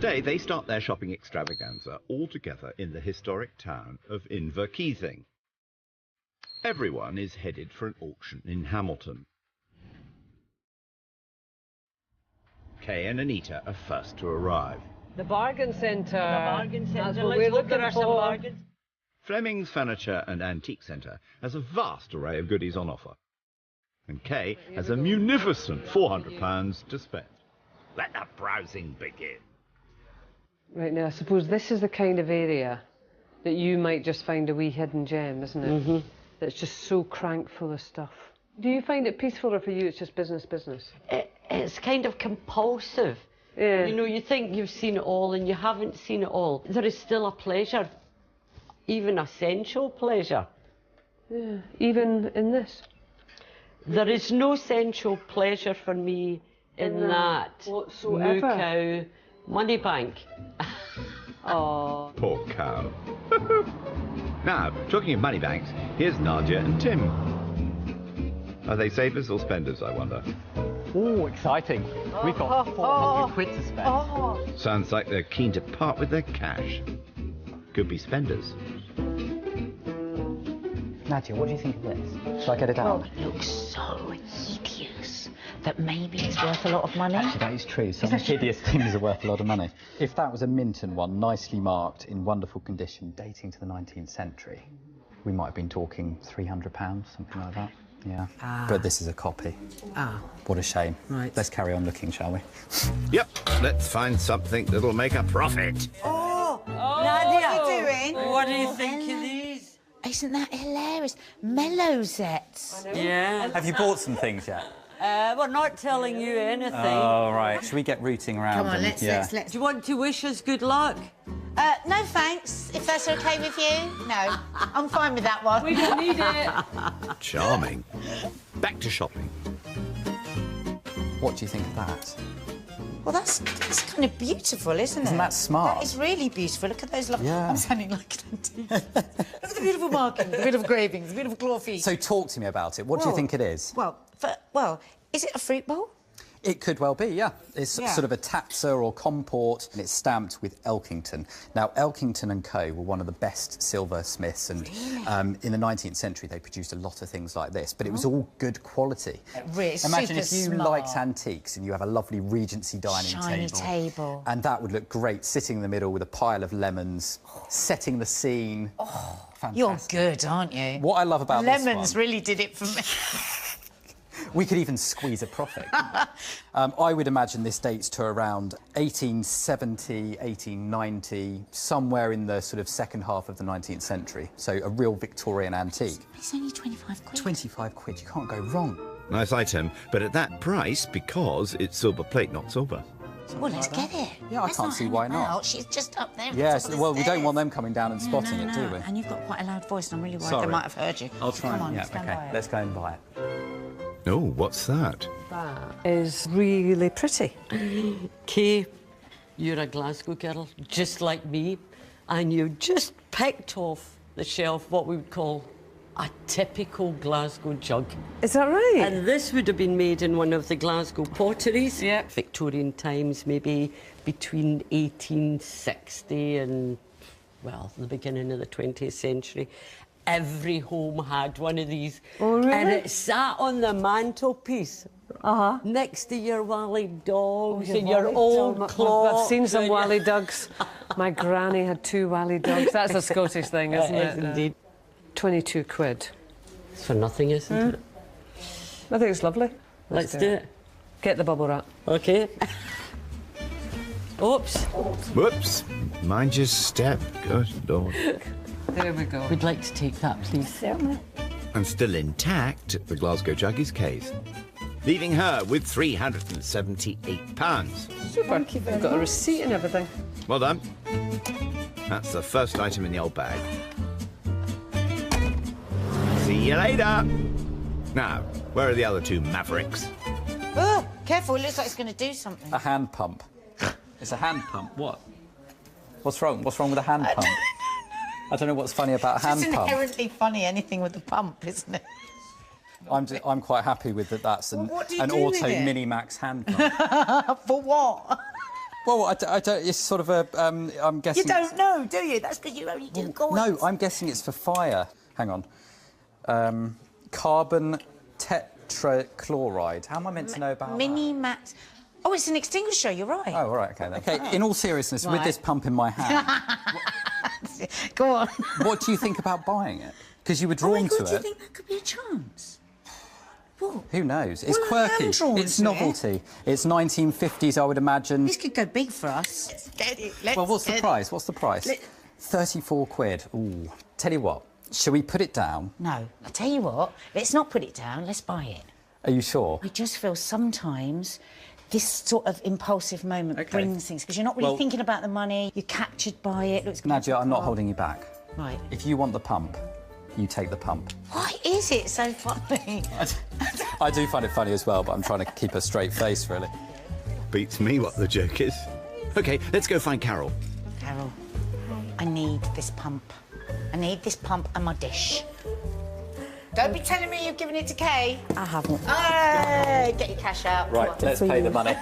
Today they start their shopping extravaganza all together in the historic town of Inverkeithing. Everyone is headed for an auction in Hamilton. Kay and Anita are first to arrive. The bargain centre. The bargain centre. That's what we're looking for. Some bargains. Fleming's Furniture and Antique Centre has a vast array of goodies on offer. And Kay has a munificent £400 to spend. Let the browsing begin. Right, now I suppose this is the kind of area that you might just find a wee hidden gem, isn't it? Mm-hmm. That's just so crank full of stuff. Do you find it peaceful, or for you it's just business? It's kind of compulsive. Yeah. You know, you think you've seen it all and you haven't seen it all. There is still a pleasure, even a sensual pleasure. Yeah, even in this? There is no sensual pleasure for me in that whatsoever. moo cow money bank. Oh. Poor cow. Now, talking of money banks, here's Nadia and Tim. Are they savers or spenders, I wonder? Oh, exciting. We've got 400 quid to spend. Sounds like they're keen to part with their cash. Could be spenders. Nadia, what do you think of this? Shall I get it out? Well, it looks so hideous that maybe it's worth a lot of money. Actually, that is true. Some hideous things are worth a lot of money. If that was a Minton one, nicely marked, in wonderful condition, dating to the 19th century, we might have been talking £300, something like that. Yeah. But this is a copy. What a shame. Right. Let's carry on looking, shall we? Yep, let's find something that'll make a profit. Nadia, What are you doing? what do you think of these? Isn't that hilarious? Mellowzettes. Yeah. Have you bought some things yet? We're not telling you anything. Oh, right. Should we get rooting around? Come on, and- let's. Do you want to wish us good luck? No thanks, if that's okay with you. No, I'm fine with that one. We don't need it. Charming. Back to shopping. What do you think of that? Well, that's kind of beautiful, isn't it? Isn't that smart? That is really beautiful. Look at those lovely... Yeah. I'm sounding like an antique. Look at the beautiful markings, the beautiful engravings, the beautiful claw feet. So talk to me about it. What do you think it is? Well, is it a fruit bowl? It could well be, yeah. It's sort of a tapsa or comport, and it's stamped with Elkington. Now, Elkington & Co. were one of the best silversmiths, and in the 19th century they produced a lot of things like this, but it was all good quality. Really, Imagine if super you smart. liked antiques and you have a lovely Regency dining Shiny table. and that would look great, sitting in the middle with a pile of lemons, setting the scene. Oh, fantastic. you're good, aren't you? What I love about this Lemons one... really did it for me. We could even squeeze a profit. I would imagine this dates to around 1870, 1890, somewhere in the sort of second half of the 19th century. So a real Victorian antique. It's only 25 quid. 25 quid, you can't go wrong. Nice item, but at that price because it's silver plate, not silver. Well, let's get it. Yeah, I Let's can't not see hang why not. about. She's just up there. at the Yes, top of the well, we don't stairs. want them coming down and spotting No, it, do we? And you've got quite a loud voice, and I'm really worried Sorry. they might have heard you. I'll try Come on, and... Yeah, stand OK, by it. let's go and buy it. Oh, what's that? That is really pretty. Kay, you're a Glasgow girl, just like me, and you just picked off the shelf what we would call a typical Glasgow jug. Is that right? And this would have been made in one of the Glasgow potteries. Yeah. Victorian times, maybe between 1860 and, well, the beginning of the 20th century. Every home had one of these. Oh, really? And it sat on the mantelpiece. Next to your Wally dogs and your old clocks. I've seen some and- Wally dogs. My granny had 2 Wally dogs. That's a Scottish thing, isn't it? It is indeed. 22 quid. It's for nothing, isn't it? I think it's lovely. Let's do it. Get the bubble wrap. OK. Oops. Whoops. Mind your step. Good Lord. There we go. We'd like to take that, please. Certainly. And still intact, the Glasgow jug is Kay's, leaving her with £378. Super. We've got a receipt and everything. Well done. That's the first item in the old bag. See you later. Now, where are the other 2 mavericks? Oh, careful, it looks like it's going to do something. A hand pump. It's a hand pump. What? What's wrong? What's wrong with a hand pump? I don't know what's funny about a hand It's pump. inherently funny, anything with the pump, isn't it? I'm quite happy with that. That's an what do you an do with auto it? Minimax hand pump. For what? Well, I don't. It's sort of a. I'm guessing. You don't know, do you? That's because you only do coins. No, I'm guessing it's for fire. Hang on. Carbon tetrachloride. How am I meant to know about Mini-max. Oh, it's an extinguisher, you're right. that? Oh, all right, OK, then. OK, in all seriousness, with this pump in my hand, Go on. what do you think about buying it? Because you were drawn to Do you it. think that could be a chance? What? Who knows? It's Well, I am quirky. drawn It's to it. novelty. It's 1950s, I would imagine. This could go big for us. Let's get it. Well, what's the price? What's the price? 34 quid. Ooh. Tell you what, shall we put it down? No, I'll tell you what, let's not put it down, let's buy it. Are you sure? I just feel sometimes this sort of impulsive moment brings things, because you're not really Well- thinking about the money, you're captured by it. Looks Nadia, I'm not holding you back. Right. If you want the pump, you take the pump. Why is it so funny? I do find it funny as well, but I'm trying to keep a straight face, really. Beats me what the joke is. OK, let's go find Carol. Carol, I need this pump. I need this pump and my dish. Don't be telling me you've given it to Kay. I haven't. Hey, get your cash out. Right, let's pay the money.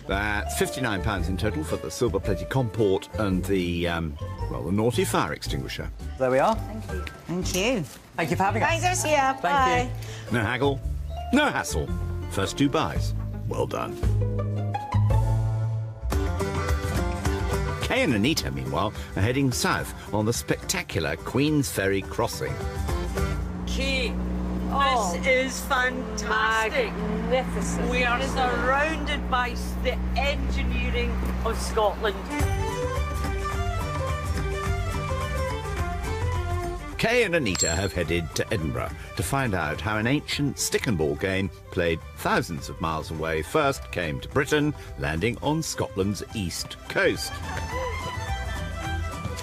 That's £59 in total for the silver-plated comport and the, well, the naughty fire extinguisher. There we are. Thank you. Thank you for having us. Thanks, Alicia. Bye. No haggle, no hassle. First 2 buys. Well done. Kay and Anita, meanwhile, are heading south on the spectacular Queen's Ferry crossing. Kate, this is fantastic. Magnificent. We are surrounded by the engineering of Scotland. Kay and Anita have headed to Edinburgh to find out how an ancient stick and ball game played thousands of miles away first came to Britain, landing on Scotland's east coast.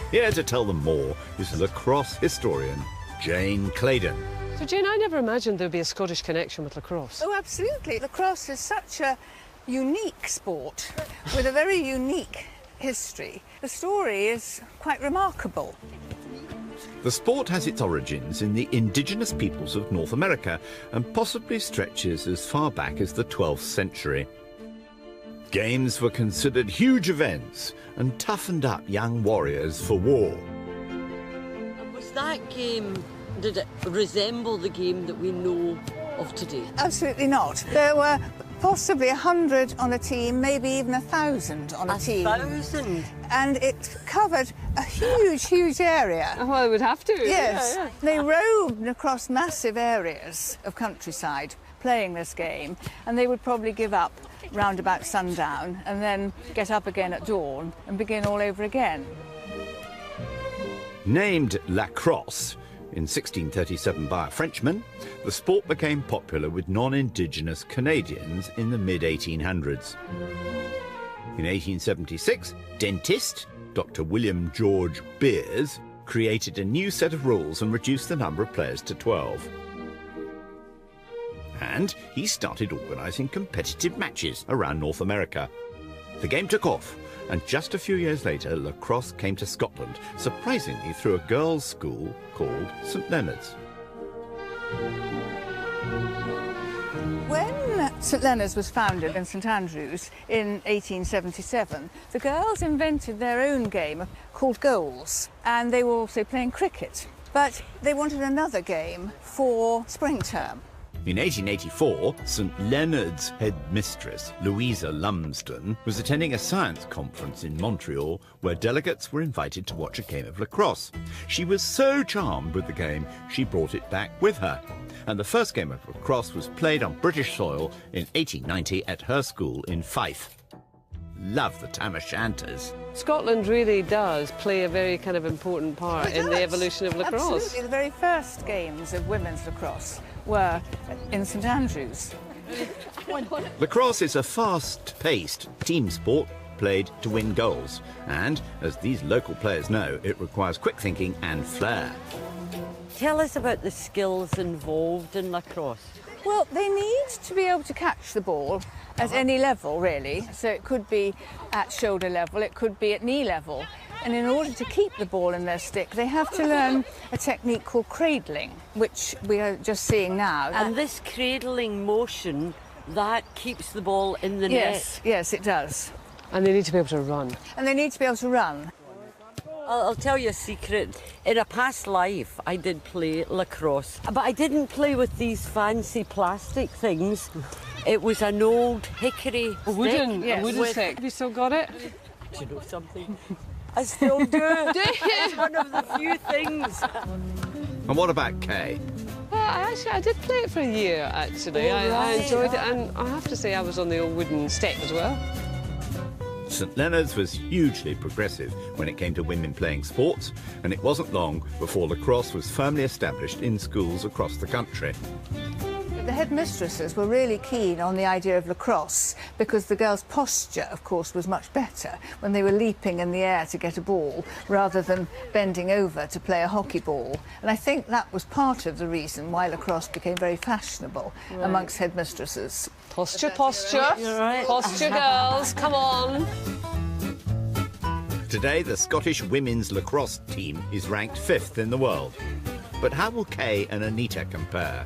Here to tell them more is lacrosse historian Jane Claydon. So, Jane, I never imagined there'd be a Scottish connection with lacrosse. Oh, absolutely. Lacrosse is such a unique sport with a very unique history. The story is quite remarkable. The sport has its origins in the indigenous peoples of North America and possibly stretches as far back as the 12th century. Games were considered huge events and toughened up young warriors for war. Was that game, did it resemble the game that we know of today? Absolutely not. There were possibly 100 on a team, maybe even 1,000 on a team. 1,000? And it covered a huge, huge area. Well, it would have to. Yes, Yeah, yeah. they roamed across massive areas of countryside playing this game, and they would probably give up round about sundown and then get up again at dawn and begin all over again. Named lacrosse in 1637 by a Frenchman, the sport became popular with non-Indigenous Canadians in the mid-1800s. In 1876, dentist Dr. William George Beers created a new set of rules and reduced the number of players to 12. And he started organising competitive matches around North America. The game took off, and just a few years later, lacrosse came to Scotland, surprisingly through a girls' school called St Leonard's. When St Leonard's was founded in St Andrews in 1877, the girls invented their own game called goals, and they were also playing cricket. But they wanted another game for spring term. In 1884, St Leonard's headmistress, Louisa Lumsden, was attending a science conference in Montreal where delegates were invited to watch a game of lacrosse. She was so charmed with the game, she brought it back with her. And the first game of lacrosse was played on British soil in 1890 at her school in Fife. Love the Tam O'Shanters. Scotland really does play a very kind of important part It in the does. evolution of lacrosse. Absolutely. The very first games of women's lacrosse were in St Andrews. Lacrosse is a fast-paced team sport played to win goals. And, as these local players know, it requires quick thinking and flair. Tell us about the skills involved in lacrosse. Well, they need to be able to catch the ball at any level, really. So it could be at shoulder level, it could be at knee level. And in order to keep the ball in their stick, they have to learn a technique called cradling, which we are just seeing now. And this cradling motion, that keeps the ball in the Yes, net. yes, it does. And they need to be able to run. And they need to be able to run. I'll tell you a secret. In a past life, I did play lacrosse, but I didn't play with these fancy plastic things. It was an old hickory A wooden with- stick. Have you still got it? Do you know something? I still do. It's one of the few things. And what about Kay? Actually, I did play it for a year, actually. I enjoyed it, and I have to say I was on the old wooden stick as well. St Leonard's was hugely progressive when it came to women playing sports, and it wasn't long before lacrosse was firmly established in schools across the country. The headmistresses were really keen on the idea of lacrosse because the girls' posture, of course, was much better when they were leaping in the air to get a ball rather than bending over to play a hockey ball. And I think that was part of the reason why lacrosse became very fashionable amongst headmistresses. Posture, posture. You're right. Posture, girls, come on. Today, the Scottish women's lacrosse team is ranked 5th in the world. But how will Kay and Anita compare?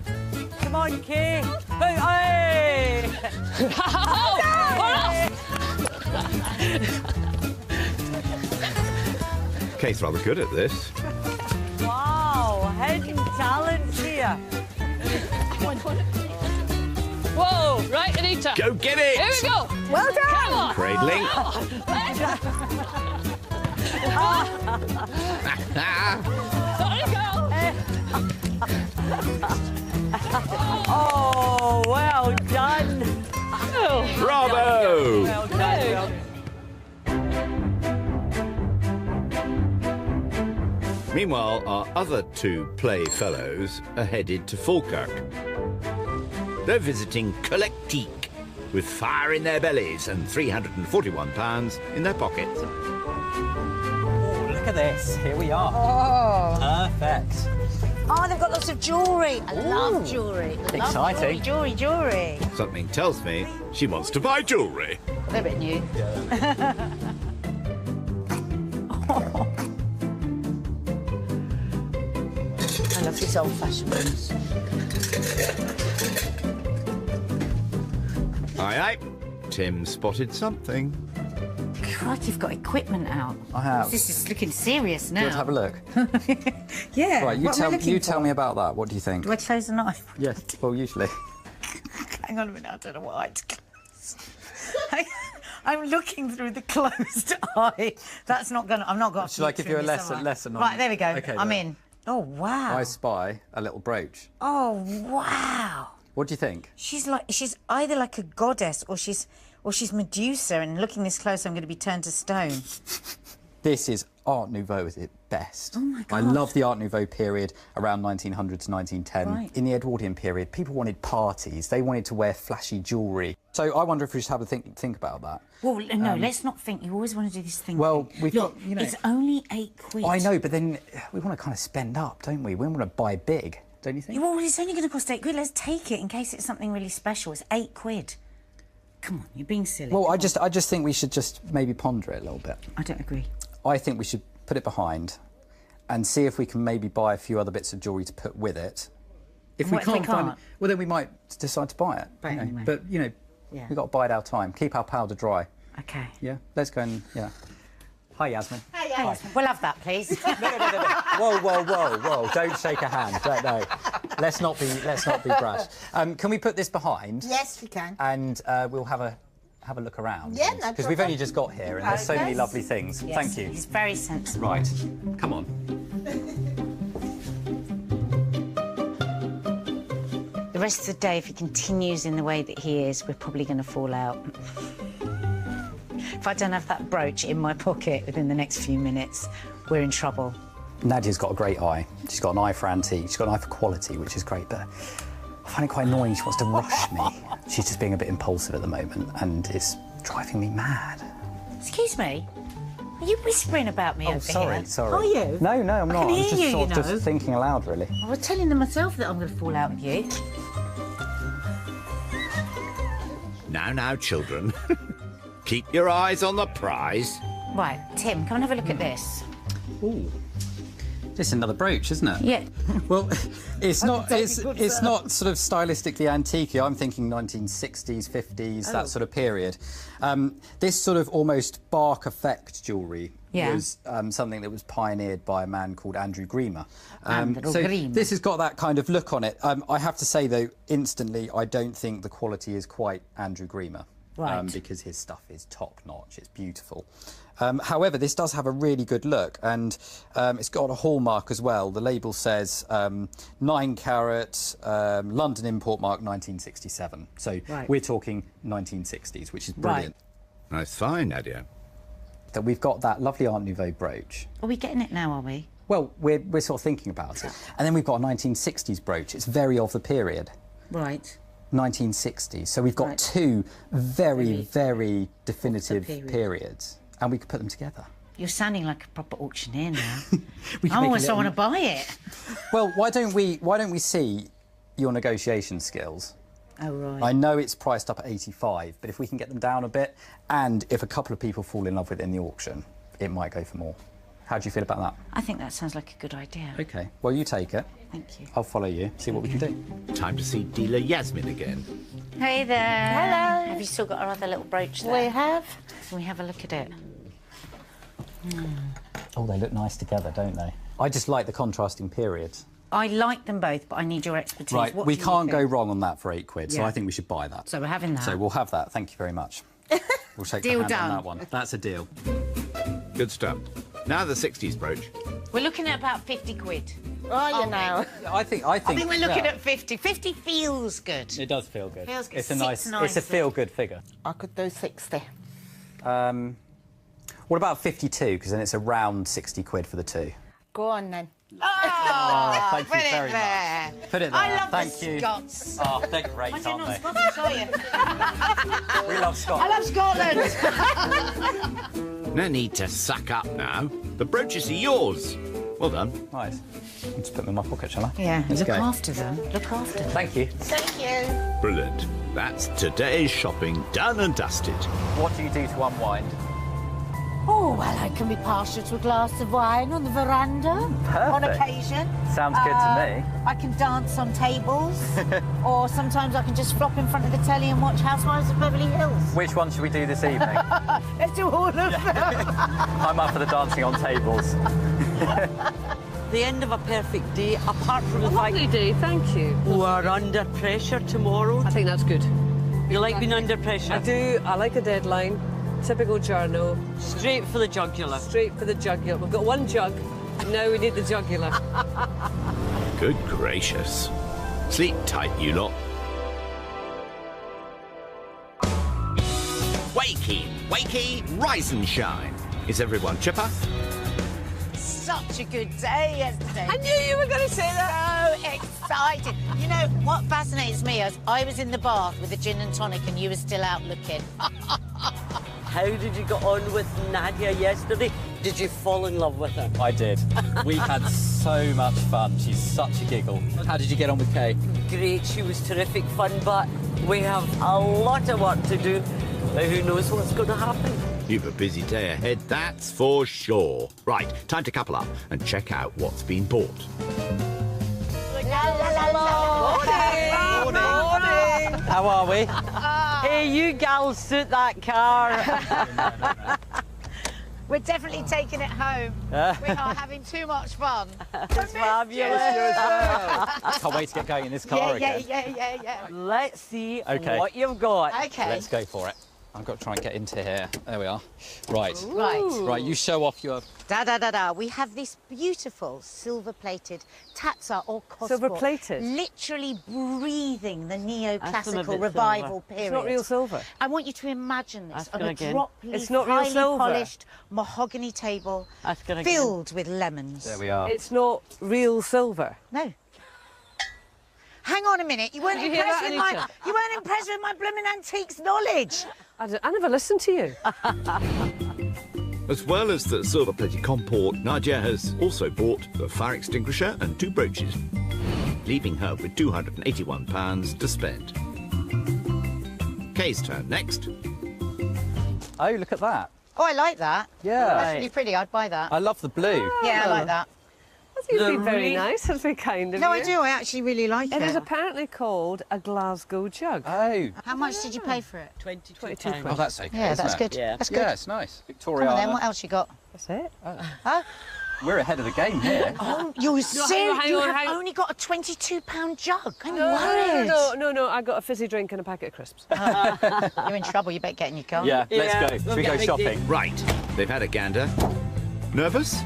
Come on, Kay. Hey! Kay's rather good at this. Wow, hidden talent here. Whoa, right, Anita. Go get it! Here we go. Well done! Come on. Cradling. Sorry, girl. Oh, well done. Bravo! Well done. Meanwhile, our other two playfellows are headed to Falkirk. They're visiting Collectique, with fire in their bellies and £341 in their pockets. Oh, look at this. Here we are. Oh. Perfect. Oh, they've got lots of jewellery. I love jewellery. Exciting. Jewellery. Something tells me she wants to buy jewellery. They're a bit new. I love these old-fashioned ones. Aye, aye. Tim spotted something. Crikey, you've got equipment out. I have. This is looking serious now. Do you want to have a look? Yeah. Right, what am I looking tell for? me about that. What do you think? Do I close the knife? Yes. Well, usually. Hang on a minute, I don't know what eye to close. I'm looking through the closed eye. That's not going to... I'm not going to... Should I give you a lesson on... Right, there we go. Okay, I'm there. in. Oh, wow. I spy a little brooch. Oh, wow. What do you think? She's either like a goddess or she's Medusa, and looking this close, I'm going to be turned to stone. This is Art Nouveau at its best. Oh, my I God. love the Art Nouveau period around 1900 to 1910. Right. In the Edwardian period, people wanted parties. They wanted to wear flashy jewellery. So I wonder if we should have a think about that. Well, no, let's not think. You always want to do this thing. Well, we've Look, got, you know... it's only £8. I know, but then we want to kind of spend up, don't we? We want to buy big, don't you think? Well, it's only going to cost £8. Let's take it in case it's something really special. It's £8. Come on, you're being silly. Well, I just think we should just maybe ponder it a little bit. I don't agree. I think we should put it behind and see if we can maybe buy a few other bits of jewellery to put with it. If we What if we can't find it, can't? well, then we might decide to buy it. Buy it you know. anyway. But, you know, Yeah. we've got to bide our time. Keep our powder dry. Okay. Yeah? Let's go and, yeah. Hi, Yasmin. Hi. We'll have that, please. Whoa. Don't shake a hand. No. Let's not be brash. Can we put this behind? Yes, we can. And we'll have a look around. Yeah, no because we've only just got here and there's so many Yes. lovely things. Yes, Thank you. He's very sensible. Right. Come on. The rest of the day, if he continues in the way that he is, we're probably going to fall out. If I don't have that brooch in my pocket within the next few minutes, we're in trouble. Nadia's got a great eye. She's got an eye for antique. She's got an eye for quality, which is great, but I find it quite annoying. She wants to rush me. She's just being a bit impulsive at the moment, and it's driving me mad. Excuse me? Are you whispering about me over here? Sorry. Are you? No, I'm not. can I'm hear just you, sort of you know. just thinking aloud, really. I was telling them myself that I'm going to fall out with you. Now, children. Keep your eyes on the prize. Right, Tim, come and have a look at this. Ooh. This is another brooch, isn't it? Yeah. Well, it's not. take It's, a good it's photo. not sort of stylistically antique. I'm thinking 1960s, 50s, that sort of period. This sort of almost bark effect jewellery was something that was pioneered by a man called Andrew Gremer. This has got that kind of look on it. I have to say though, instantly, I don't think the quality is quite Andrew Gremer. Right. Because his stuff is top notch. It's beautiful. However, this does have a really good look, and it's got a hallmark as well. The label says 9 carat, London import mark 1967. So we're talking 1960s, which is brilliant. Nice find, Nadia. That we've got that lovely Art Nouveau brooch. Are we getting it now, are we? Well, we're sort of thinking about it. And then we've got a 1960s brooch. It's very of the period. Right. 1960s. So we've got two very, very definitive periods. And we could put them together. You're sounding like a proper auctioneer now. We can I make a almost little- want to buy it. Well, why don't we see your negotiation skills? Oh, right. I know it's priced up at 85, but if we can get them down a bit, and if a couple of people fall in love with it in the auction, it might go for more. How do you feel about that? I think that sounds like a good idea. OK, well, you take it. Thank you. I'll follow you, see what we can do. Time to see dealer Yasmin again. Hey there. Hello. Have you still got our other little brooch there? We have. Can we have a look at it? Oh, they look nice together, don't they? I just like the contrasting periods. I like them both, but I need your expertise. Right, What we do you can't go think? wrong on that for £8, so Yeah. I think we should buy that. So we're having that. So we'll have that, thank you very much. We'll shake Deal the hand on done. that one. That's a deal. Good stuff. Now the 60s brooch. We're looking at about 50 quid. Are you now? I think I think we're looking yeah. at 50. 50 feels good. It does feel good. Feels good. It's a Sits nice, it's a nicely. feel-good figure. I could do 60. What about 52? Because then it's around 60 quid for the two. Go on then. Oh, thank you put it very there. much. Put it there. I love thank the you. Scots. Oh, they're great, You're aren't not they? Scottish, are you? We love Scotland. I love Scotland. No need to suck up now. The brooches are yours. Well done. Nice. I'll just put them in my pocket, shall I? Yeah, Let's look go. after them. Look after them. Thank you. Thank you. Brilliant. That's today's shopping done and dusted. What do you do to unwind? Oh, well, I can be partial to a glass of wine on the veranda on Perfect. occasion. Sounds good to me. I can dance on tables, or sometimes I can just flop in front of the telly and watch Housewives of Beverly Hills. Which one should we do this evening? Let's do all of them. I'm up for the dancing on tables. The end of a perfect day, apart from the fact Lovely day, thank you. we're under pressure tomorrow. I think that's good. You like being under pressure? I do. I like a deadline. Typical journal. Straight for the jugular. Straight for the jugular. We've got one jug. Now we need the jugular. Good gracious. Sleep tight, you lot. Wakey, wakey, rise and shine. Is everyone chipper? Such a good day yesterday. I knew you were going to say that. So excited. You know, what fascinates me is I was in the bath with a gin and tonic and you were still out looking. How did you get on with Nadia yesterday? Did you fall in love with her? I did. We had so much fun. She's such a giggle. How did you get on with Kay? Great, she was terrific fun, but we have a lot of work to do. Who knows what's going to happen? You've a busy day ahead, that's for sure. Right, time to couple up and check out what's been bought. Morning. How are we? Hey, you gals suit that car. We're definitely taking it home. We are having too much fun. It's fabulous. Can't wait to get going in this car again. Yeah. Let's see Okay. what you've got. Okay. Let's go for it. I've got to try and get into here. There we are. Right. Right. Right, you show off your... Da. We have this beautiful silver-plated Tatsa or Cosmos. Silver-plated? Literally breathing the That's a neoclassical bit revival silver. period. It's not real silver. I want you to imagine this Ask on her a again. drop It's not real highly silver. polished mahogany table Ask her again. filled with lemons. There we are. It's not real silver. No. Hang on a minute. You weren't Did you hear impressed that, with my. Anita? You weren't impressed with my blooming antiques knowledge. I never listened to you. As well as the silver-plated comport, Nadia has also bought the fire extinguisher and 2 brooches, leaving her with £281 to spend. Kay's turn next. Oh, look at that. Oh, I like that. Yeah. That's really pretty. I'd buy that. I love the blue. Yeah, I like that. That's You've The been very re- nice. That's very kind of No, you. I do. I actually really like it. It is apparently called a Glasgow jug. Oh. How much did you pay for it? 22 £22. pounds. Oh, that's okay. Yeah, isn't that's it? good. Yeah. That's good. Yeah, it's nice. Victoria. Come on then, what else you got? That's it. Huh? We're ahead of the game here. Oh, you're serious? hang You on, have hang on. only got a £22 jug. I'm No, worried. no, I got a fizzy drink and a packet of crisps. You're in trouble. You better get in your car. Yeah, let's Yeah, go. Should we'll we get go a big shopping? deal. Right, they've had a gander. Nervous?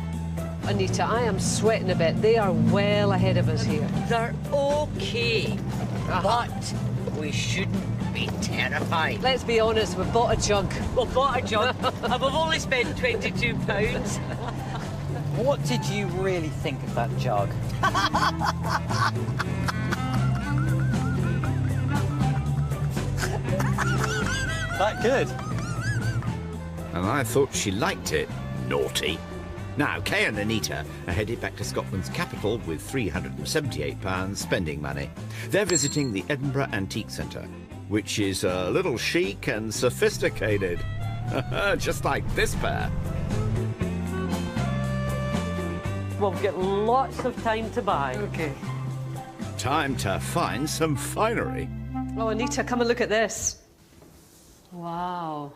Anita, I am sweating a bit. They are well ahead of us here. They're okay, but we shouldn't be terrified. Let's be honest, we've bought a jug. We've bought a jug and we've only spent £22. What did you really think of that jug? That good? And I thought she liked it. Naughty. Now, Kay and Anita are headed back to Scotland's capital with £378 spending money. They're visiting the Edinburgh Antique Centre, which is a little chic and sophisticated. Just like this pair. We've got lots of time to buy. Okay. Time to find some finery. Oh, Anita, come and look at this. Wow.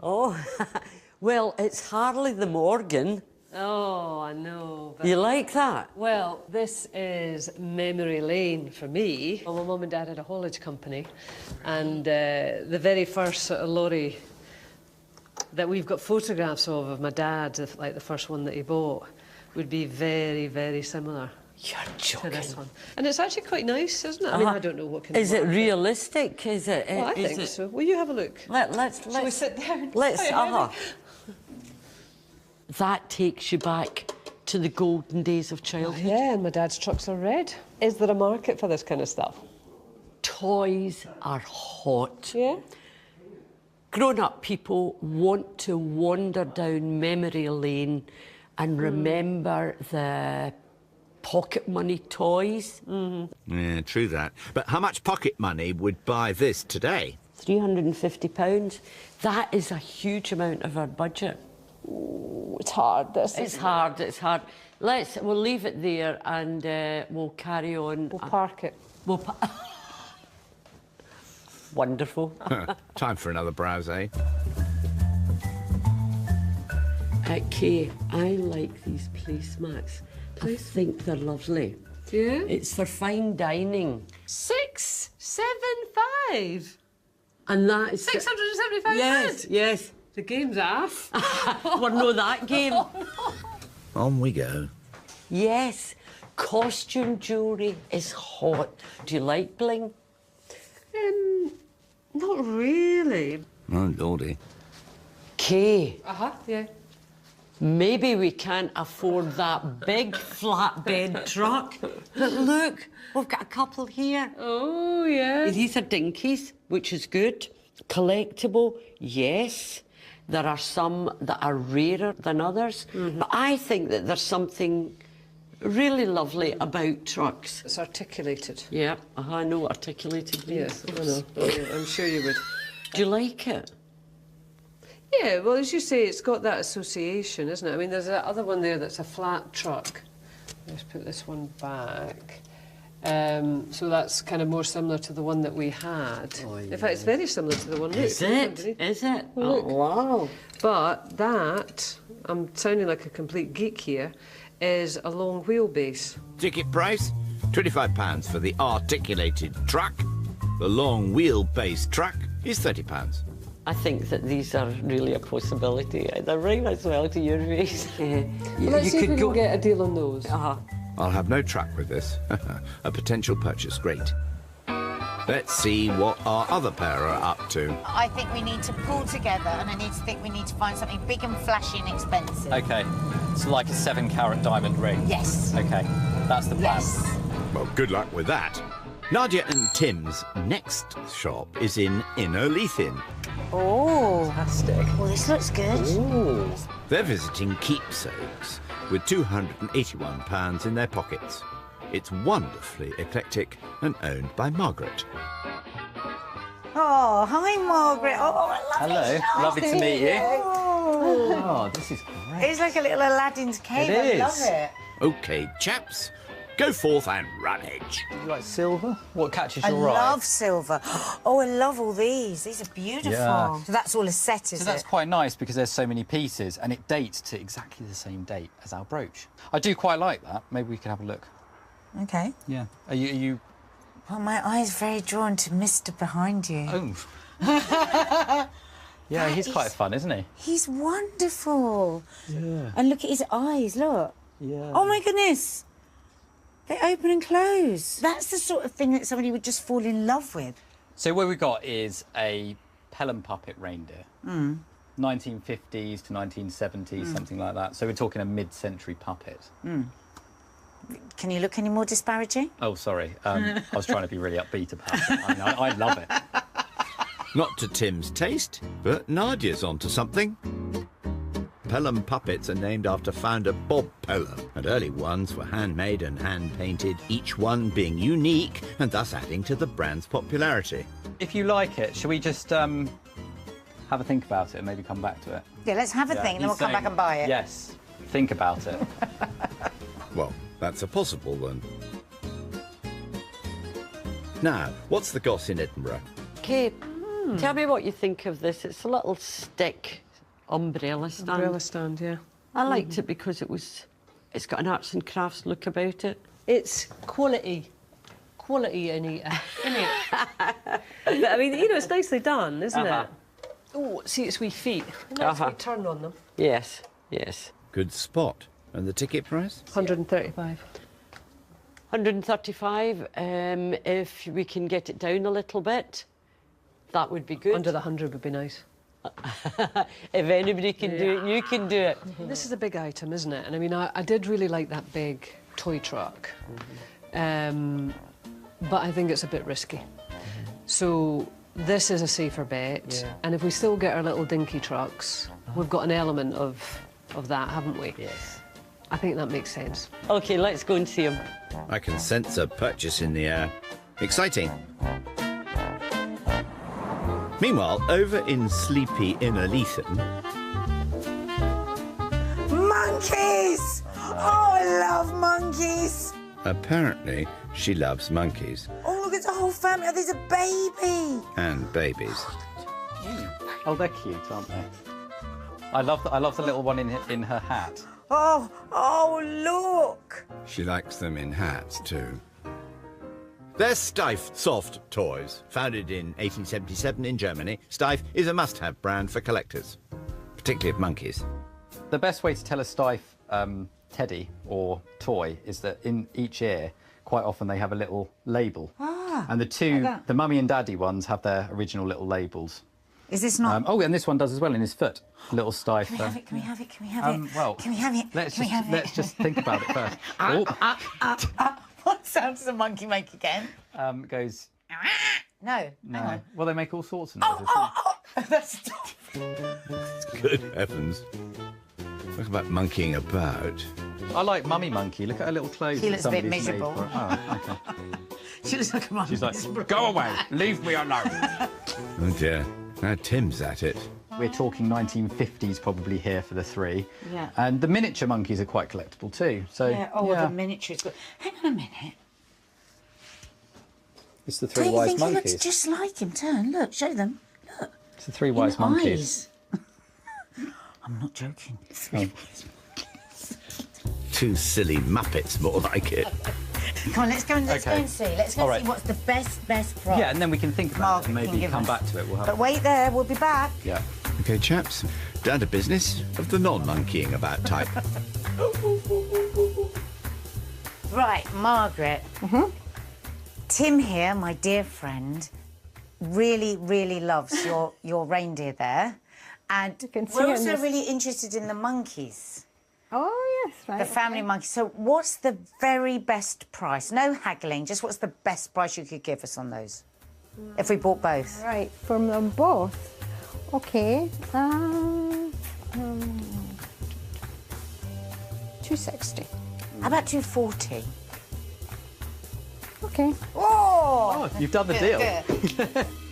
Oh, well, it's hardly the Morgan. Oh, I know. But... You like that? Well, this is memory lane for me. Well, my mum and dad had a haulage company, and the very first sort of lorry that we've got photographs of my dad, like the first one that he bought, would be very, very similar You're to joking. this one. And it's actually quite nice, isn't it? I mean, I don't know what kind Is of... it realistic? Is it? Well, I is think it... so. Will you have a look? Let's Shall we sit down? Let's. Quite heavy. That takes you back to the golden days of childhood. Yeah, and my dad's trucks are red. Is there a market for this kind of stuff? Toys are hot. Yeah? Grown-up people want to wander down memory lane and remember the pocket money toys. Yeah, true that. But how much pocket money would buy this today? £350. That is a huge amount of our budget. Ooh, it's hard, this. It's hard, it's hard. We'll leave it there and we'll carry on. We'll park it. Wonderful. Time for another browse, eh? Kay, I like these placemats. I think they're lovely. Yeah? It's for fine dining. 675. And that is... £675. Yes, yes. The game's off. We're no that game. On we go. Yes, costume jewellery is hot. Do you like bling? Not really. Oh, lordy. Kay, Yeah. maybe we can't afford that big flatbed truck. But look, we've got a couple here. Oh, yeah. These are dinkies, which is good. Collectible, yes. There are some that are rarer than others. But I think that there's something really lovely about trucks. It's articulated. Yeah, I know articulated means. Yes, I know. Yeah, I'm sure you would. Do you like it? Yeah, well, as you say, it's got that association, isn't it? I mean, there's that other one there that's a flat truck. Let's put this one back. So that's kind of more similar to the one that we had. Oh, In fact, it's very similar to the one. Is Look, it? underneath. Is it? Look. Oh, wow. But that, I'm sounding like a complete geek here, is a long wheelbase. Ticket price? £25 for the articulated truck. The long wheelbase truck is £30. I think that these are really a possibility. They're right as well to your face. Well, let's see if we can get a deal on those. I'll have no truck with this. A potential purchase, great. Let's see what our other pair are up to. I think we need to pull together, and I think we need to find something big and flashy and expensive. Okay, so like a 7-carat diamond ring? Yes. Okay, that's the plan. Yes. Well, good luck with that. Nadia and Tim's next shop is in Inner Leithin. Oh. Fantastic. Well, this looks good. Ooh. They're visiting keepsakes with £281 in their pockets. It's wonderfully eclectic and owned by Margaret. Oh, hi, Margaret. Oh, I love Hello, it. lovely to meet you. Oh. Oh, this is great. It's like a little Aladdin's cave. It I love is. it. OK, chaps, go forth and rummage. You like silver? What catches I your eye? love silver. Oh, I love all these. These are beautiful. Yeah. So that's all a set, is So it? that's quite nice because there's so many pieces and it dates to exactly the same date as our brooch. I do quite like that. Maybe we could have a look. Okay. Yeah. Are you... Well, my eye's very drawn to Mr. behind you. Oh. Yeah, he's quite fun, isn't he? He's wonderful. Yeah. And look at his eyes, look. Yeah. Oh, my goodness. They open and close. That's the sort of thing that somebody would just fall in love with. So what we've got is a Pelham puppet reindeer. 1950s to 1970s, something like that. So we're talking a mid-century puppet. Can you look any more disparaging? Oh, sorry. I was trying to be really upbeat about it. I mean, I love it. Not to Tim's taste, but Nadia's onto something. Pelham puppets are named after founder Bob Pelham, and early ones were handmade and hand-painted, each one being unique and thus adding to the brand's popularity. If you like it, shall we just have a think about it and maybe come back to it? Yeah, let's have a think, and then we'll come back and buy it. Yes, think about it. Well, that's a possible one. Now, what's the goss in Edinburgh? Kate, tell me what you think of this. It's a little stick umbrella stand. Umbrella stand, yeah. I liked it because it's got an arts and crafts look about it. It's quality. Quality, Anita, isn't it? But, I mean, you know, it's nicely done, isn't it? Oh, see its wee feet. Nice wee turn on them. Yes, yes. Good spot. And the ticket price? 135. 135. If we can get it down a little bit, that would be good. Under the 100 would be nice. If anybody can do it, you can do it. This is a big item, isn't it? And I mean, I did really like that big toy truck. But I think it's a bit risky. So this is a safer bet. Yeah. And if we still get our little dinky trucks, we've got an element of that, haven't we? Yes. I think that makes sense. OK, let's go and see him. I can sense a purchase in the air. Exciting. Meanwhile, over in sleepy Inner Leithen... Monkeys! Oh, I love monkeys! Apparently, she loves monkeys Oh, look, it's a whole family. Oh, there's a baby. and babies. Oh, they're cute, aren't they? I love the little one in her hat. Oh, look. She likes them in hats, too. They're Steiff soft toys. Founded in 1877 in Germany, Steiff is a must-have brand for collectors, particularly of monkeys. The best way to tell a Steiff teddy or toy is that in each ear, quite often they have a little label. And the mummy and daddy ones have their original little labels. Is this not... Oh, and this one does as well in his foot. Little Steiff. Can we have it? Can we have it? Can we have it? Well, can we have it? Let's just think about it first. What sound does a monkey make again? Goes... No. No. Hang on. Well, they make all sorts of noises. That's... Good heavens. Talk about monkeying about. I like Mummy Monkey. Look at her little clothes. She that looks a bit somebody's made miserable. for her. Oh, okay. She looks like a monkey. She's like, go away, leave me alone. Oh dear, now Tim's at it. We're talking 1950s probably here for the three. Yeah. And the miniature monkeys are quite collectible too. So Yeah, the miniatures. Hang on a minute. It's the Don't three you wise think monkeys. he looks just like him? Turn, look, show them. Look. It's the three wise monkeys. Eyes. I'm not joking. Oh. Two silly Muppets, more like it. Come on, let's go and Okay. see. Let's go All and see right. what's the best price. Yeah, and then we can think about it and Margaret can maybe give come us. back to it. We'll have. But wait there, we'll be back. Yeah. OK, chaps, down to business of the non-monkeying about type. Right, Margaret. Tim here, my dear friend, really, really loves your reindeer there. And can see we're it in also this- really interested in the monkeys, Oh, yes, right. the family monkeys. So what's the very best price? No haggling, just what's the best price you could give us on those? If we bought both. Right, from them both. Okay. 260. How about 240? Okay. Oh! You've done the deal.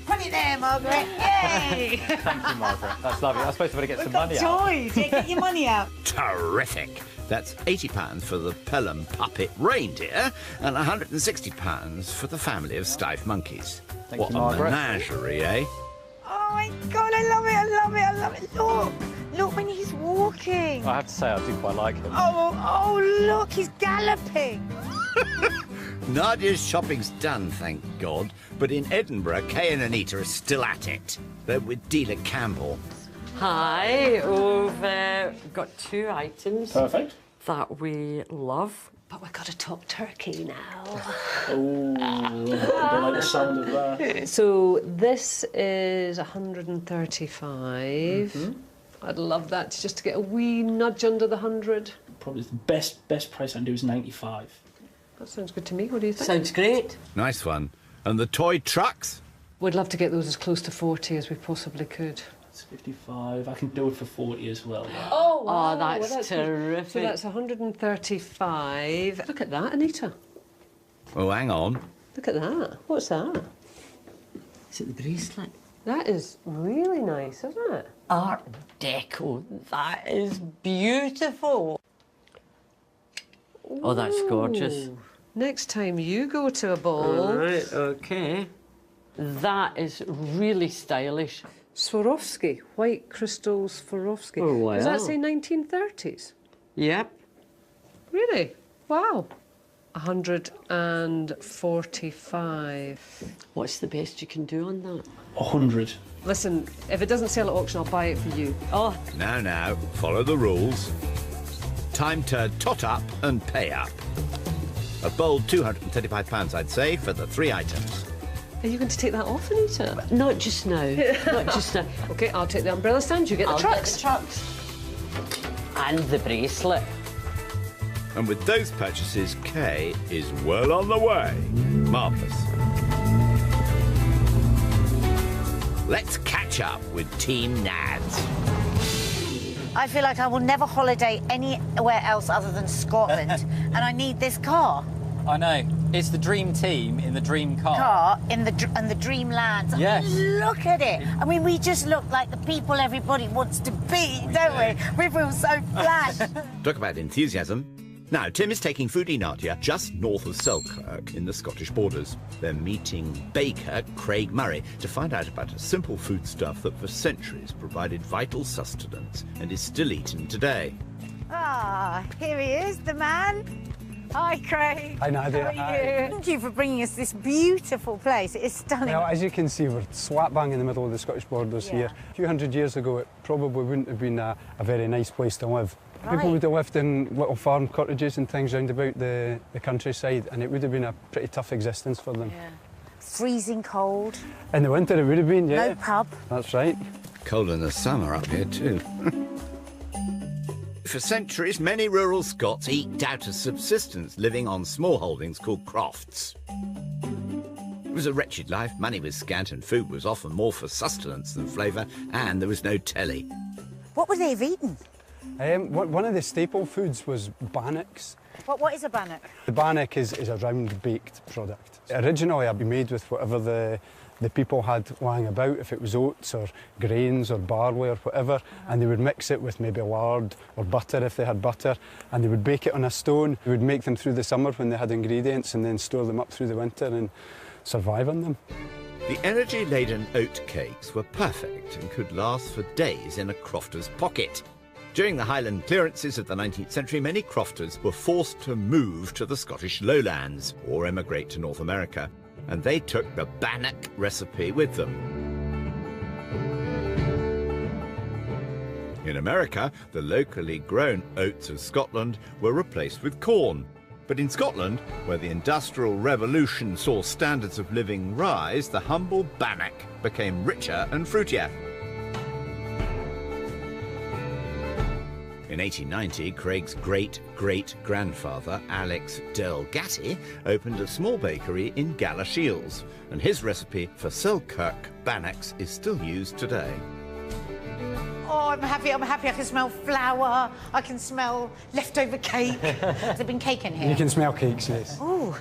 Plenty it there, Margaret. Yay! Thank you, Margaret. That's lovely. I suppose we're going to get some money out. Toys. Yeah, get your money out. Terrific. That's £80 for the Pelham puppet reindeer and £160 for the family of stiff monkeys. Thank what you, a Margaret. menagerie, eh? Oh my God, I love it, I love it, I love it. Look, look when he's walking. I have to say, I do quite like him. Oh, look, he's galloping. Nadia's shopping's done, thank God. But in Edinburgh, Kay and Anita are still at it. They're with dealer Campbell. Hi, we've got 2 items. Perfect. That we love. But we've got a top turkey now. Oh, I don't like the sound of that. So this is 135. I'd love that just to get a wee nudge under the 100. Probably the best price I can do is 95. That sounds good to me. What do you think? Sounds great. Nice one. And the toy trucks? We'd love to get those as close to 40 as we possibly could. It's 55. I can do it for 40 as well. Yeah. Oh, wow. Oh, that's good. terrific. So that's 135. Look at that, Anita. Oh, hang on. Look at that. What's that? Is it the bracelet? That is really nice, isn't it? Art Deco. That is beautiful. Oh, that's gorgeous. Ooh. Next time you go to a ball... All right, OK. That is really stylish. Swarovski, white crystal Swarovski. Oh, wow. Does that say 1930s? Yep. Really? Wow. 145. What's the best you can do on that? 100. Listen, if it doesn't sell at auction, I'll buy it for you. Oh, Now, follow the rules. Time to tot up and pay up. A bold £235, I'd say, for the 3 items. Are you going to take that off, Anita? not just now. Not just now. OK, I'll take the umbrella stand, you get the I'll trucks. get the trucks. And the bracelet. And with those purchases, Kay is well on the way. Marvellous. Let's catch up with Team Nads. I feel like I will never holiday anywhere else other than Scotland, and I need this car. I know. It's the dream team in the dream car. In the dreamland. Yes. Look at it. I mean, we just look like the people everybody wants to be, don't we? We feel so flash. Talk about enthusiasm. Now, Tim is taking foodie Nadia just north of Selkirk in the Scottish borders. They're meeting baker Craig Murray to find out about a simple foodstuff that for centuries provided vital sustenance and is still eaten today. Ah, here he is, the man. Hi, Craig. Hi, Nadia. How are you? Thank you for bringing us this beautiful place. It is stunning. Well, as you can see, we're slap bang in the middle of the Scottish borders here. A few hundred years ago, it probably wouldn't have been a very nice place to live. Right. People would have lived in little farm cottages and things round about the countryside, and it would have been a pretty tough existence for them. Yeah. Freezing cold. In the winter, it would have been, yeah. No pub. That's right. Cold in the summer up here, too. For centuries, many rural Scots eked out a subsistence living on small holdings called crofts. It was a wretched life, money was scant and food was often more for sustenance than flavour, and there was no telly. What would they have eaten? One of the staple foods was bannocks. What is a bannock? The bannock is a round baked product. Originally, it'd be made with whatever the people had lying about, if it was oats or grains or barley or whatever, and they would mix it with maybe lard or butter if they had butter, and they would bake it on a stone. They would make them through the summer when they had ingredients and then store them up through the winter and survive on them. The energy-laden oat cakes were perfect and could last for days in a crofter's pocket. During the Highland clearances of the 19th century, many crofters were forced to move to the Scottish lowlands or emigrate to North America, and they took the bannock recipe with them. In America, the locally grown oats of Scotland were replaced with corn. But in Scotland, where the Industrial Revolution saw standards of living rise, the humble bannock became richer and fruitier. In 1890, Craig's great-great-grandfather, Alex Delgatti, opened a small bakery in Galashiels, and his recipe for Selkirk bannocks is still used today. Oh, I'm happy. I can smell flour. I can smell leftover cake. Has there been cake in here? You can smell cakes, yes. Oh,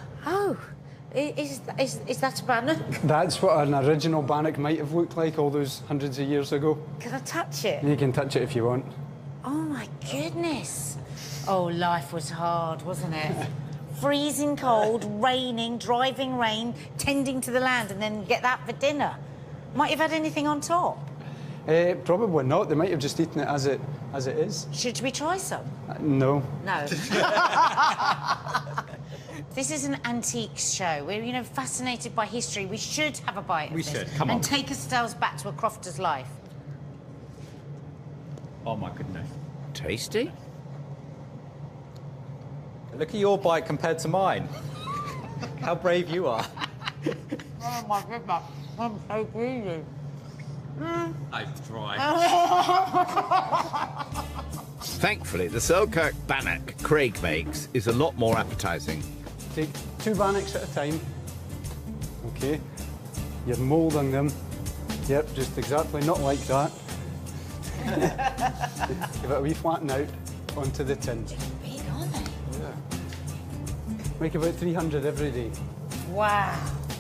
Is that a bannock? That's what an original bannock might have looked like all those hundreds of years ago. Can I touch it? You can touch it if you want. Oh my goodness. Oh, life was hard, wasn't it? Freezing cold, raining, driving rain, tending to the land, and then get that for dinner. Might have had anything on top. Probably not. They might have just eaten it as it is. Should we try some? No. No. This is an antiques show. We're, you know, fascinated by history. We should have a bite of this. We should. Come on. And take ourselves back to a crofter's life. Oh my goodness. Tasty? Look at your bite compared to mine. How brave you are. Oh my goodness. I'm so greedy. I've tried. Thankfully, the Selkirk bannock Craig makes is a lot more appetising. Take 2 bannocks at a time. Okay. You're moulding them. Yep, just exactly not like that. Give it a wee flatten out onto the tin. Big, aren't they? Yeah. Make about 300 every day. Wow.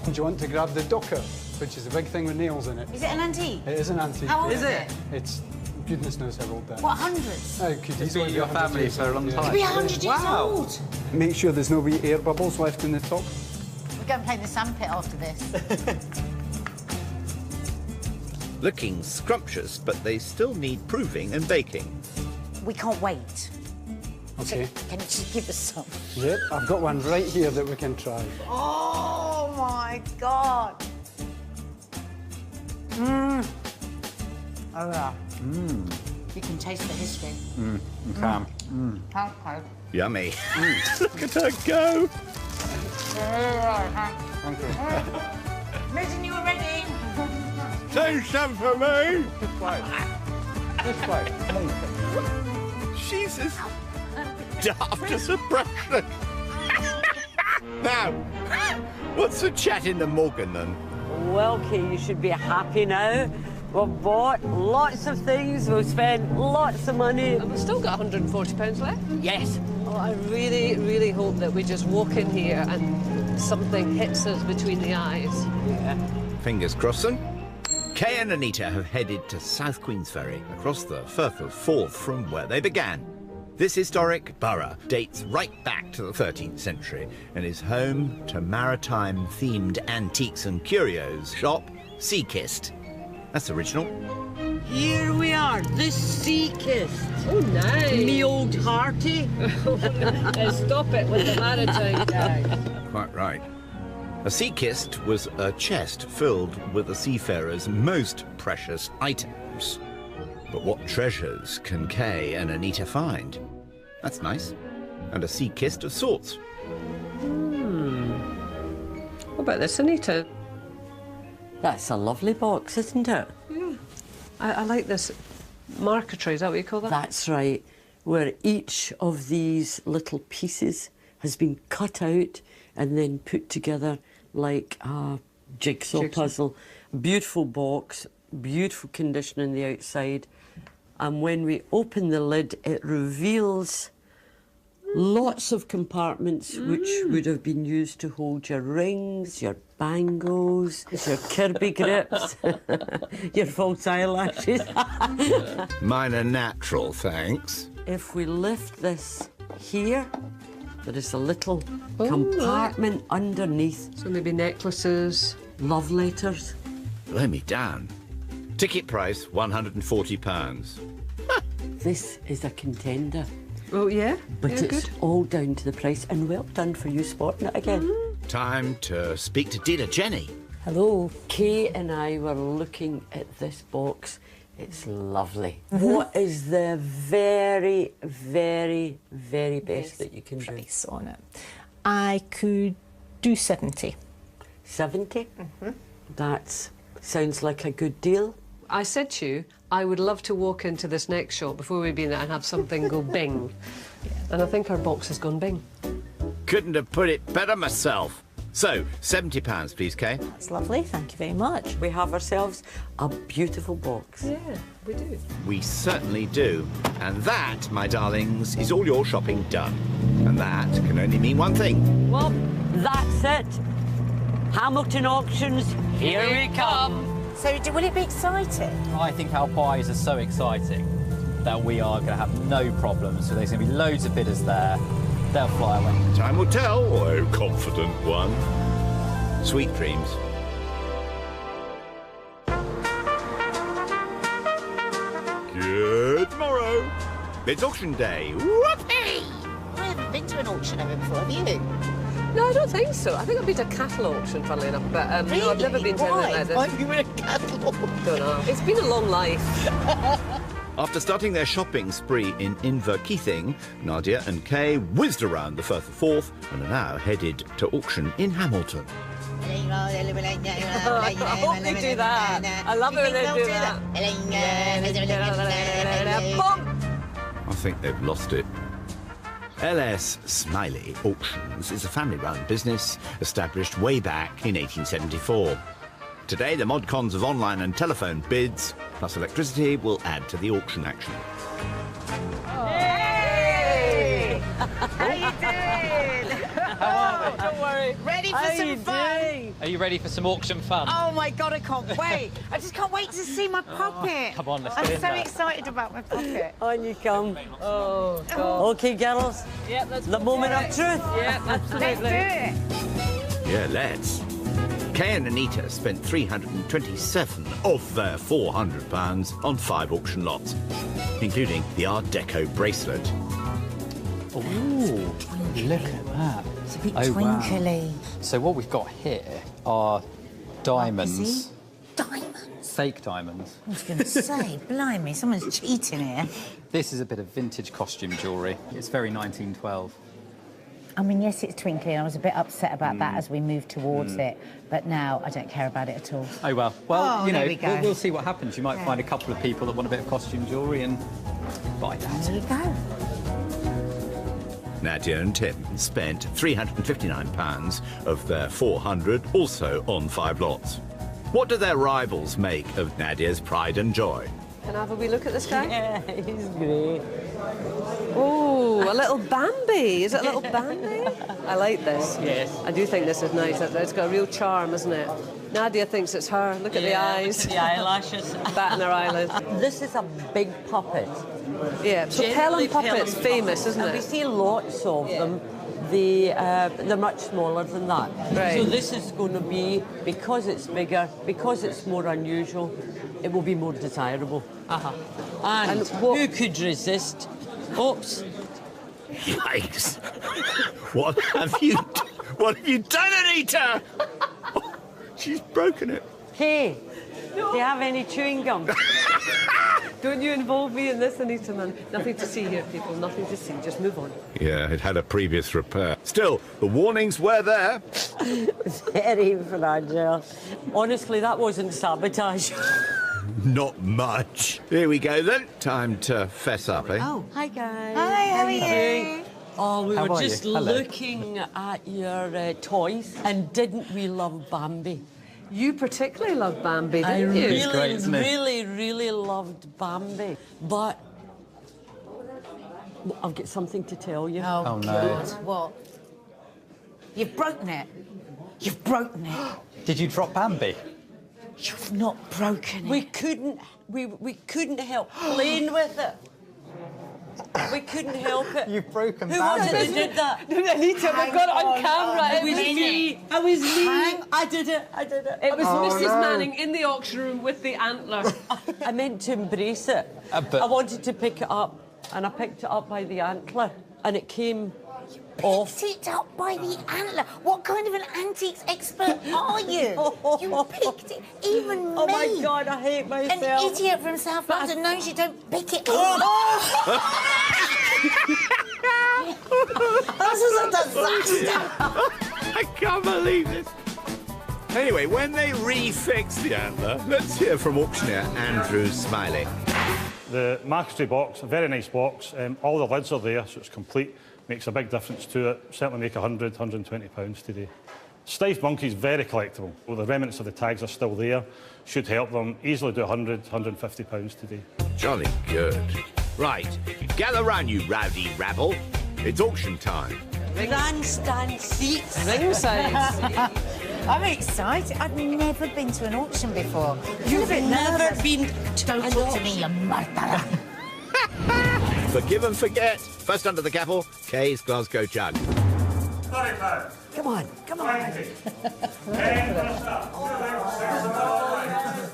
Do you want to grab the docker, which is a big thing with nails in it? Is it an antique? It is an antique. How old is it? It's goodness knows how old that is. What, hundreds? It could It's easily been be your 100 family years for a old, long yeah. Could time. be 100 years old. Make sure there's no wee air bubbles left in the top. We're going to play the sandpit after this. Looking scrumptious, but they still need proving and baking. We can't wait. Okay. So, can you just give us some? Yep, I've got one right here that we can try. Oh my God. Mmm. Oh yeah. Mmm. You can taste the history. Mmm. You can. Mmm. Thank you. Yummy. Look at her go. Thank you. Imagine you were ready. Say some for me. This way. This way. She's as daft as a brushlick. Now, what's the chat in the Morgan then? Well, Kay, you should be happy now. We've bought lots of things, we've spent lots of money. And we've still got £140 left. Yes. Oh, I really, really hope that we just walk in here and something hits us between the eyes. Fingers crossing. Kay and Anita have headed to South Queensferry, across the Firth of Forth from where they began. This historic borough dates right back to the 13th century and is home to maritime-themed antiques and curios shop Seakist. That's original. Here we are, the Seakist. Oh, nice. Me old hearty. Stop it with the maritime tag. Quite right. A Seakist was a chest filled with a seafarer's most precious items. But what treasures can Kay and Anita find? That's nice. And a Seakist of sorts. What about this, Anita? That's a lovely box, isn't it? Yeah. I like this marquetry, is that what you call that? That's right, where each of these little pieces has been cut out and then put together like a jigsaw puzzle. Beautiful box, beautiful condition on the outside. And when we open the lid, it reveals lots of compartments which would have been used to hold your rings, your bangles, your Kirby grips, your false eyelashes. Mine are natural, thanks. If we lift this here, there is a little compartment underneath. So maybe necklaces. Love letters. Blow me down. Ticket price, £140. This is a contender. Oh, yeah? But yeah, it's good. all down to the price, and well done for you spotting it again. Time to speak to Dealer Jenny. Hello. Kay and I were looking at this box. It's lovely. What is the very, very, very best that you can do? Price on it. I could do 70. 70? That sounds like a good deal. I said to you, I would love to walk into this next shop before we've been there and have something go bing. And I think our box has gone bing. Couldn't have put it better myself. So, £70, please, Kay. That's lovely, thank you very much. We have ourselves a beautiful box. Yeah, we do. We certainly do. And that, my darlings, is all your shopping done. And that can only mean one thing. Well, that's it. Hamilton Auctions, here we come. So, will it be exciting? I think our buys are so exciting that we are going to have no problems. So there's going to be loads of bidders there. They'll fly away. Time will tell, oh confident one. Sweet dreams. Good morrow. It's auction day. Whoopee! I haven't been to an auction ever before, have you? No, I don't think so. I think I've been to a cattle auction, funnily enough, but Really? no, I've never been to anything like this. Why have you been a cattle auction? Don't know. It's been a long life. After starting their shopping spree in Inverkeithing, Nadia and Kay whizzed around the Firth of Forth and are now headed to auction in Hamilton. I hope they do that. I love it when they do that. Boom! I think they've lost it. LS Smiley Auctions is a family-run business established way back in 1874. Today, the mod cons of online and telephone bids, plus electricity, will add to the auction action. Yay! How you doing? Don't worry. Ready for some fun? Are you ready for some auction fun? Oh my God, I can't wait. I just can't wait to see my puppet. Come on, let's I'm get in so there. excited about my puppet. On you come. Oh, God. Okay, girls. Yep, that's The moment of truth. Yeah, absolutely. Let's do it. Yeah, let's. Kay and Anita spent 327 of their £400 on 5 auction lots, including the Art Deco bracelet. Ooh, look at that. It's a bit Oh, wow. twinkly. So what we've got here are diamonds. Diamonds? Fake diamonds. I was going to say, blimey, someone's cheating here. This is a bit of vintage costume jewellery. It's very 1912. I mean, yes, it's twinkly, and I was a bit upset about that as we moved towards it, but now I don't care about it at all. Oh, well. Well, Oh, you know, there we go. we'll see what happens. You might find a couple of people that want a bit of costume jewellery and buy that. There you go. Nadia and Tim spent £359 of their 400 also on 5 lots. What do their rivals make of Nadia's pride and joy? Can I have a wee look at this guy? Yeah, he's great. Oh, a little Bambi. Is it a little Bambi? I like this. Yes. I do think this is nice. It's got a real charm, isn't it? Nadia thinks it's her. Look at the eyes. The eyelashes. Batting her eyelids. This is a big puppet. Yeah, so Generally, Pelham Puppet's Pelham famous, puppets, isn't and we it? see lots of them. They're much smaller than that. Right. So this is going to be, because it's bigger, because it's more unusual, it will be more desirable. And who could resist? Oops. Yikes! What have you done, Anita? Oh, she's broken it. Hey, do you have any chewing gum? Don't you involve me in this, Anita, man. Nothing to see here, people. Nothing to see. Just move on. Yeah, it had a previous repair. Still, the warnings were there. Very fragile. Honestly, that wasn't sabotage. Not much. Here we go then. Time to fess up, eh? Oh, Hi, guys. hi, how are you? Oh, we How were are you? just Hello. looking at your toys, and didn't we love Bambi? You particularly love Bambi, I didn't you? really, great, isn't he? really loved Bambi. But I've got something to tell you. Oh, no. God. What? You've broken it. You've broken it. Did you drop Bambi? You've not broken it. We couldn't help playing with it. We couldn't help it. You've broken Who was it Bambi. that did that? Anita, we've got it on camera. It was me. I was me. I did it. It was Mrs. Manning in the auction room with the antler. I meant to embrace it. But- I wanted to pick it up, and I picked it up by the antler, and it came off. Picked it up by the antler. What kind of an antiques expert are you? You picked it. Even Oh me, my God, I hate an myself. idiot from South London, knows you don't pick it up. This is a disaster. I can't believe this. Anyway, when they refix the antler, let's hear from auctioneer Andrew Smiley. The marquetry box, a very nice box. All the lids are there, so it's complete. Makes a big difference to it. Certainly make £100, £120 today. Stived monkeys, very collectible. Well, the remnants of the tags are still there. Should help them easily do £100, £150 today. Jolly good. Right, gather round, you rowdy rabble. It's auction time. Grandstand seats. Ringside. I'm excited. I've never been to an auction before. You've never been to Don't an talk to auction? me, you murderer. Forgive and forget. First under the gavel, Kay's Glasgow jug. £30. Come on, come on. 20. 10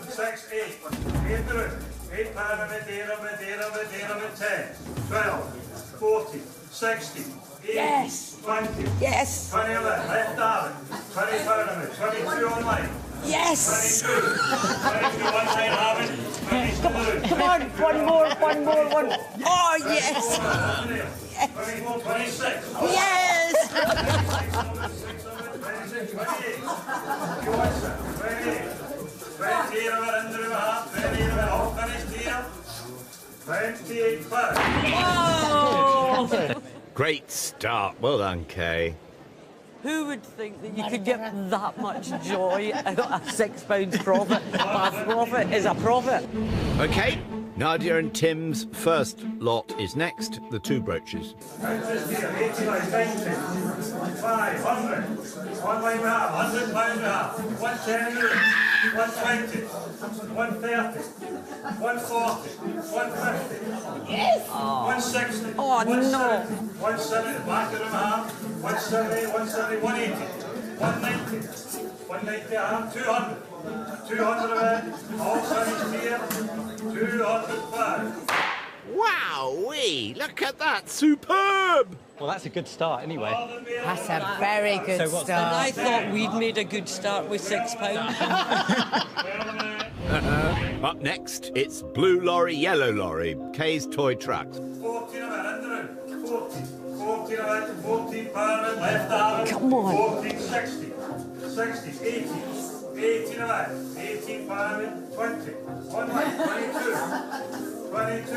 6, 8. 8 the room. 8 pound of it, 8 of it, 8 of it, 8 of it, 10. 12. 40. 60. 80. Yes. 20. Yes. 20 of it, left arm. 20 pound of it. 22 online. Yes. 22. 22 online arm. 20 to the room. Come on, one more. Oh, yes. 24, 26. Yes. 26, 28. 28. 28 of it under the half. 28 of it all finished here. 28 pounds. Oh. Great start. Well done, Kay. Who would think that you could get that much joy out of a £6 profit? But a profit is a profit. OK, Nadia and Tim's first lot is next, the 2 brooches. 89, 90, 500, 1 line and a half, £100 and a half, 110 euro, 120, 130, 140, 150, Yes. 160, Oh, 170, 170, back of the half, 170, 170, 180, 190, 190 and a half, 200, 200 of it, all finished here, 200 pounds. Wowee! Look at that! Superb! Well, that's a good start anyway. That's a very good So what's start. I thought we'd made a good start with £6. Up next, it's blue lorry, yellow lorry, Kay's toy trucks. 14 of it, under it, 40, 14 of it, 14 pounds, left arm. Come on. 14, 60, 60, 80, 18 of it, 18 pounds, 20, 1 line, 22, 22,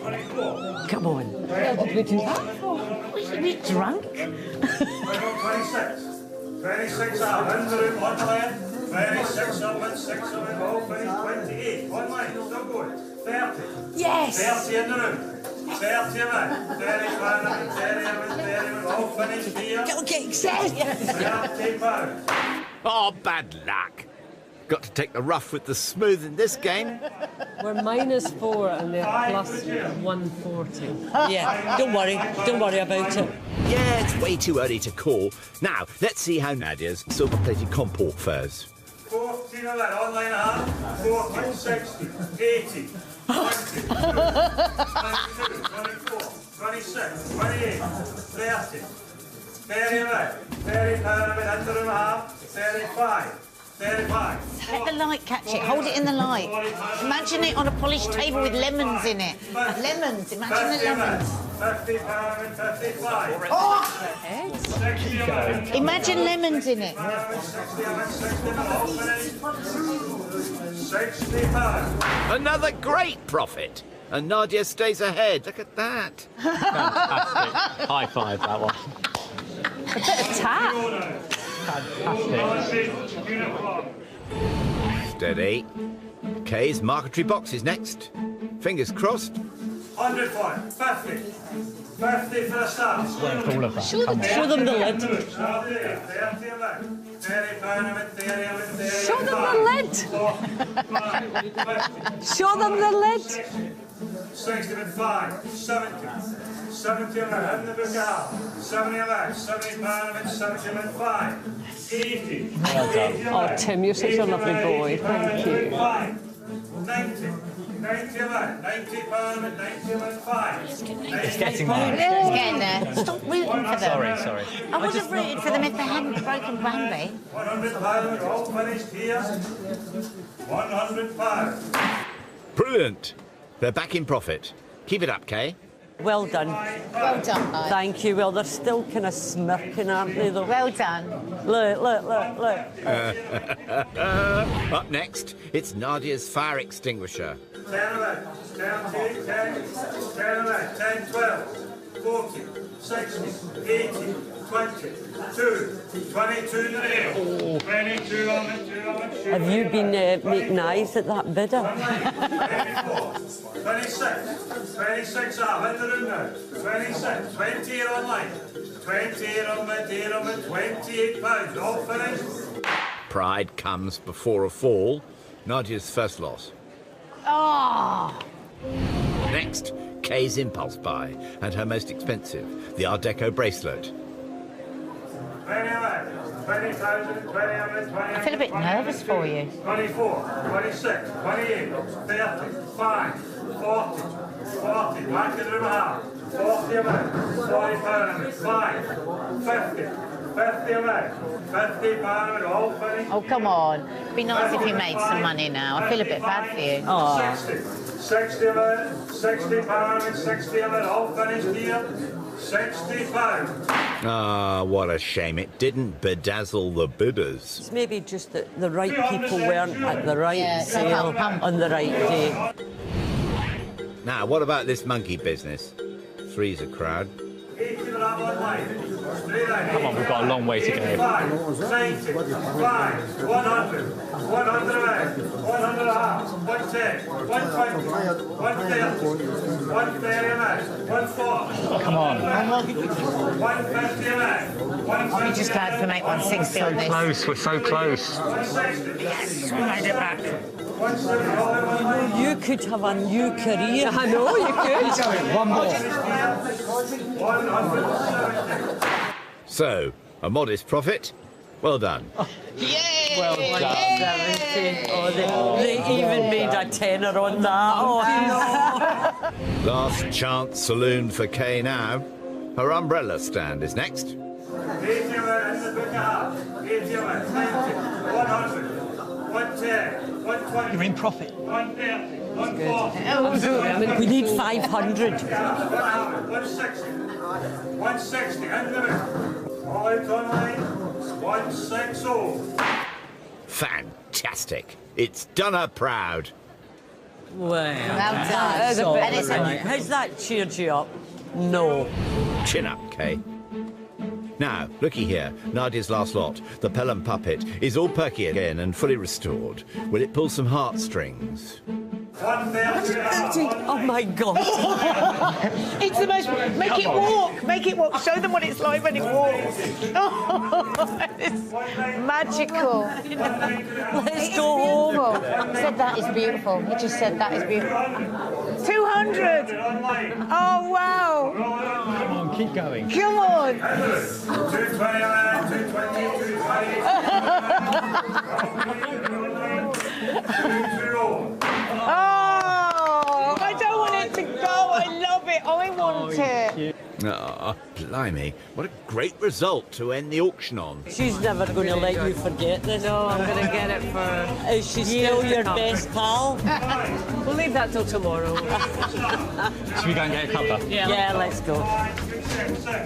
24, Come on. What did we do that for? Are we drunk? 26, 26 out, under it, 1 line, 26 of it, 6 of it, all finished, 28, 1 line, still going, 30. Yes. 30 in the room. 30 of it. 30 pounds of it, 30 of it, 30 of it, all finished here. Okay, excited. 30 pounds. Oh, bad luck. Got to take the rough with the smooth in this game. We're -4 and they're plus 140. Yeah, don't worry about it. Yeah, it's way too early to call. Now, let's see how Nadia's silver-plated comport fares. 14 of it, online half. 40, 60, 80, 20, 22, 24, 26, 28, 30. 30 of it. 30 pounds of it, under and a half. 35. 35. Let the light catch it. Hold it in the light. Imagine it on a polished table with lemons in it. Lemons. Imagine the lemons. 50 pounds and 55. Oh! 60 of it. Imagine lemons in it. 60 pounds. Another great profit. And Nadia stays ahead. Look at that. Fantastic. High five, that one. A bit of tap. Fantastic. Steady. Kay's marquetry box is next. Fingers crossed. 100 points. 50. 50 for a start. Worth all of that. Show them the lid. 30 of it. 30 pounds of it, 30 of it, 30 Show them the lid. 50. Show them the lid. 65, 70, 70 of it, in the book of half, 70 of it, 70 pounds of it, 70 of it, 5, 80, Oh, Tim, you're such a lovely boy. Thank you. 5, 90, 90 of it, 90 pounds of it, 90 of it, 5, It's getting there. It's getting there. Stop rooting for them. Sorry. I would have rooted for them if they hadn't broken Bambi. 100 pounds of it, all finished here, 100 pounds. Brilliant. They're back in profit. Keep it up, Kay. Well done. Well done, guys. Thank you. Well, they're still kind of smirking, aren't they, though? Well done. Look. Up next, it's Nadia's fire extinguisher. 10 of it, 10, 10 of it, 10, 12, 40, 60, 80, 20, 2, 22 in the air. 22 on it, 2 on it. Have you been making eyes at that bidder? 24, 26 out, in the room now. 26, 20 here online. £28, all finished. Pride comes before a fall. Nadia's first loss. Oh! Next, Kay's impulse buy, and her most expensive, the Art Deco bracelet. I feel a bit nervous for you. 24, 26, 28, 35, 40, 40, back in the room half, 40 a minute, 40 pounds, 5, 50, 50 a minute, 50 pounds, all finished. Oh, come on. It'd be nice if you made some money now. I feel a bit bad for you. Oh. 60 a minute, 60 pounds, 60 a minute, all finished here. 65. Ah, what a shame. It didn't bedazzle the bidders. It's maybe just that the right people weren't at the right sale on the right day. Now, what about this monkey business? Three's a crowd. Come on, we've got a long way to go. 90, 100, 100 100 and a half, 110, 120, 130, 130 a man, 140. Come on. 150 a man, 150. I'm just glad to make 160 on this. Close, we're so close. 160. Yes, we made it back. 170. You could have a new career. I know you could. One more. 170. So, a modest profit. Well done. Yay! Well done. 70. Oh, they even made a tenner on that. Oh, Last chance saloon for Kay now. Her umbrella stand is next. 80 a man in the book of half, 80 a man, 90, 100, 110, 120. You're in profit. 130, 140. we need 500. 160, 160, and the minute. All out on line, 160. Fantastic. It's done her proud. Well done. So, And it's a- has that cheered you up? No. Chin up, Kay. Now, looky here, Nadia's last lot, the Pelham puppet, is all perky again and fully restored. Will it pull some heartstrings? 130. Oh my God. It's the most... Make it walk. Make it walk. Show them what it's like when it walks. Oh, it's magical. Let's go home. He said that is beautiful. He just said that is beautiful. 200. Oh, wow. Come on, keep going. Come on. 220 man, 220, 220. Oh, I don't want it to go. I love it. I want it. Ah, blimey. What a great result to end the auction on. She's never going to let you forget this. No, I'm going to get it for... Is she still your best pal? We'll leave that till tomorrow. Should we go and get a cuppa? Yeah, let's go.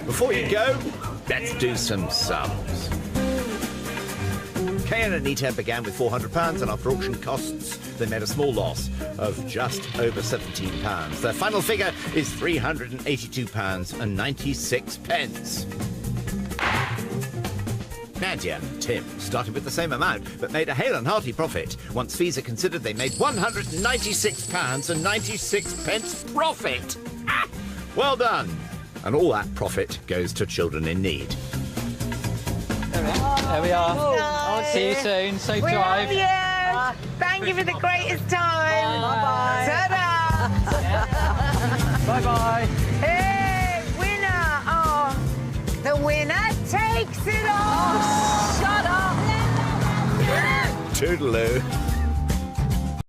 Before you go, let's do some sums. Kay and Anita began with £400, and after auction costs, they made a small loss of just over £17. Their final figure is £382.96. Nadia and Tim started with the same amount, but made a hale and hearty profit. Once fees are considered, they made £196.96 profit. Ah, well done. And all that profit goes to children in need. There we are. See you soon. Safe We drive. love you. Thank you for the greatest time. Bye. Ta-da. Bye-bye. Hey, winner. Oh, the winner takes it all. Shut up. Toodaloo.